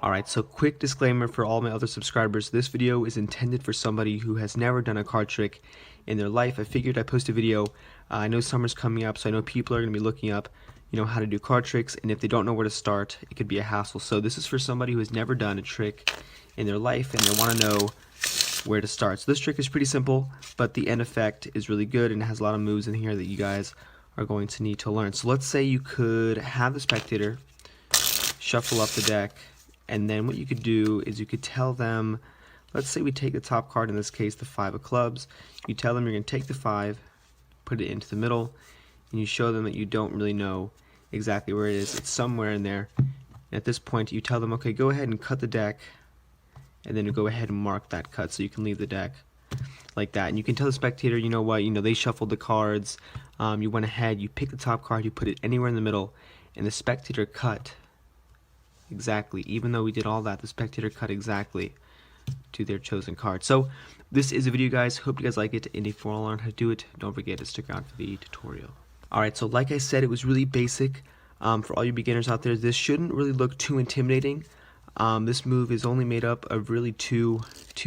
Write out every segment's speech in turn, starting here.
Alright, so quick disclaimer for all my other subscribers. This video is intended for somebody who has never done a card trick in their life. I figured I'd post a video. I know summer's coming up, so I know people are going to be looking up, how to do card tricks, and if they don't know where to start, it could be a hassle. So this is for somebody who has never done a trick in their life, and they want to know where to start. So this trick is pretty simple, but the end effect is really good, and it has a lot of moves in here that you guys are going to need to learn. So let's say you could have the spectator shuffle up the deck, and then what you could do is you could tell them, let's say we take the top card, in this case the 5 of clubs. You tell them you're going to take the 5, put it into the middle, and you show them that you don't really know exactly where it is. It's somewhere in there. And at this point you tell them, okay, go ahead and cut the deck, and then go ahead and mark that cut so you can leave the deck like that. And you can tell the spectator, you know what, they shuffled the cards, you went ahead, you pick the top card, you put it anywhere in the middle, and the spectator cut exactly. Even though we did all that, the spectator cut exactly to their chosen card. So this is a video, guys. Hope you guys like it, and if you want to learn how to do it, don't forget to stick around for the tutorial. Alright, so like I said, it was really basic. For all you beginners out there, this shouldn't really look too intimidating. This move is only made up of really two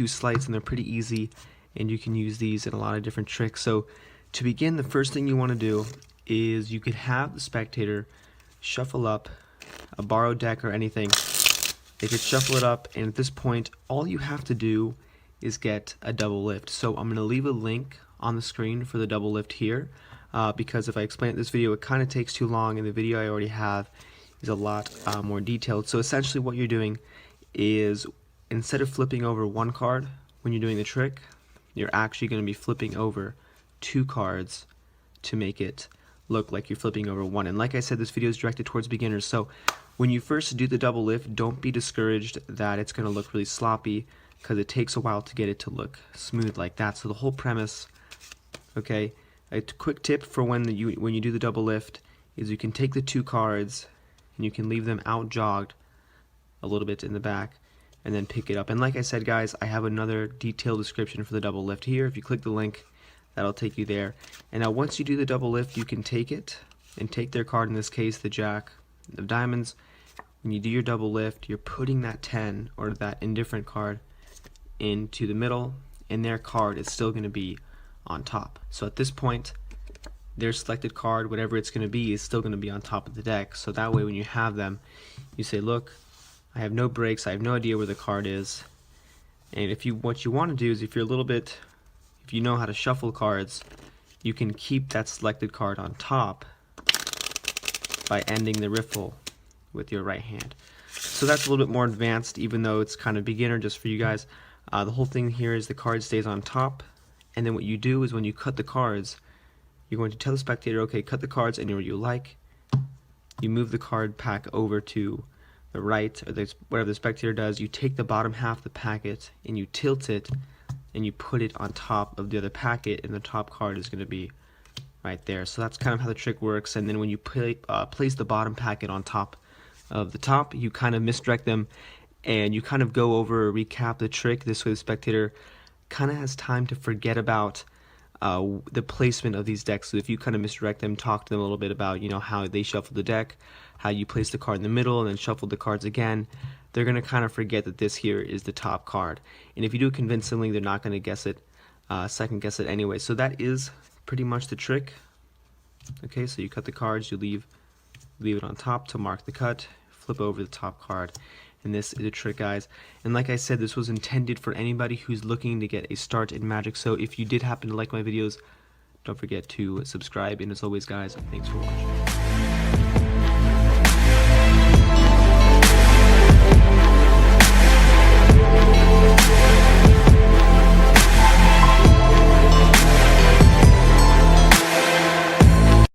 sleights, and they're pretty easy, and you can use these in a lot of different tricks. So to begin, the first thing you want to do is you could have the spectator shuffle up a borrowed deck or anything. They could shuffle it up, and at this point all you have to do is get a double lift. So I'm going to leave a link on the screen for the double lift here, because if I explain it in this video, it kind of takes too long, and the video I already have is a lot more detailed. So essentially what you're doing is, instead of flipping over one card when you're doing the trick, you're actually going to be flipping over 2 cards to make it look like you're flipping over 1. And like I said, this video is directed towards beginners, so when you first do the double lift, don't be discouraged that it's going to look really sloppy, because it takes a while to get it to look smooth like that. So the whole premise, okay, a quick tip for when you do the double lift is you can take the 2 cards and you can leave them out jogged a little bit in the back, and then pick it up. And like I said, guys, I have another detailed description for the double lift here. If you click the link, that'll take you there. And now once you do the double lift, you can take it and take their card, in this case the Jack of Diamonds. When you do your double lift, you're putting that 10 or that indifferent card into the middle, and their card is still going to be on top. So at this point, their selected card, whatever it's going to be, is still going to be on top of the deck. So that way when you have them, you say, look, I have no breaks, I have no idea where the card is. And what you want to do is, if you know how to shuffle cards, you can keep that selected card on top by ending the riffle with your right hand. So that's a little bit more advanced, even though it's kind of beginner just for you guys. The whole thing here is the card stays on top, and then what you do is when you cut the cards, you're going to tell the spectator, okay, cut the cards anywhere you like. You move the card pack over to the right, or whatever the spectator does. You take the bottom half of the packet and you tilt it, and you put it on top of the other packet, and the top card is going to be right there. So that's kind of how the trick works. And then when you place the bottom packet on top of the top, you kind of misdirect them, and you kind of go over or recap the trick. This way the spectator kind of has time to forget about the placement of these decks. So if you kind of misdirect them, talk to them a little bit about how they shuffled the deck, how you place the card in the middle and then shuffled the cards again, they're going to kind of forget that this here is the top card. And if you do it convincingly, they're not going to guess it, second guess it anyway. So that is pretty much the trick. Okay, so you cut the cards, you leave it on top to mark the cut, flip over the top card, and this is a trick, guys. And like I said, this was intended for anybody who's looking to get a start in Magic. So if you did happen to like my videos, don't forget to subscribe, and as always, guys, thanks for watching.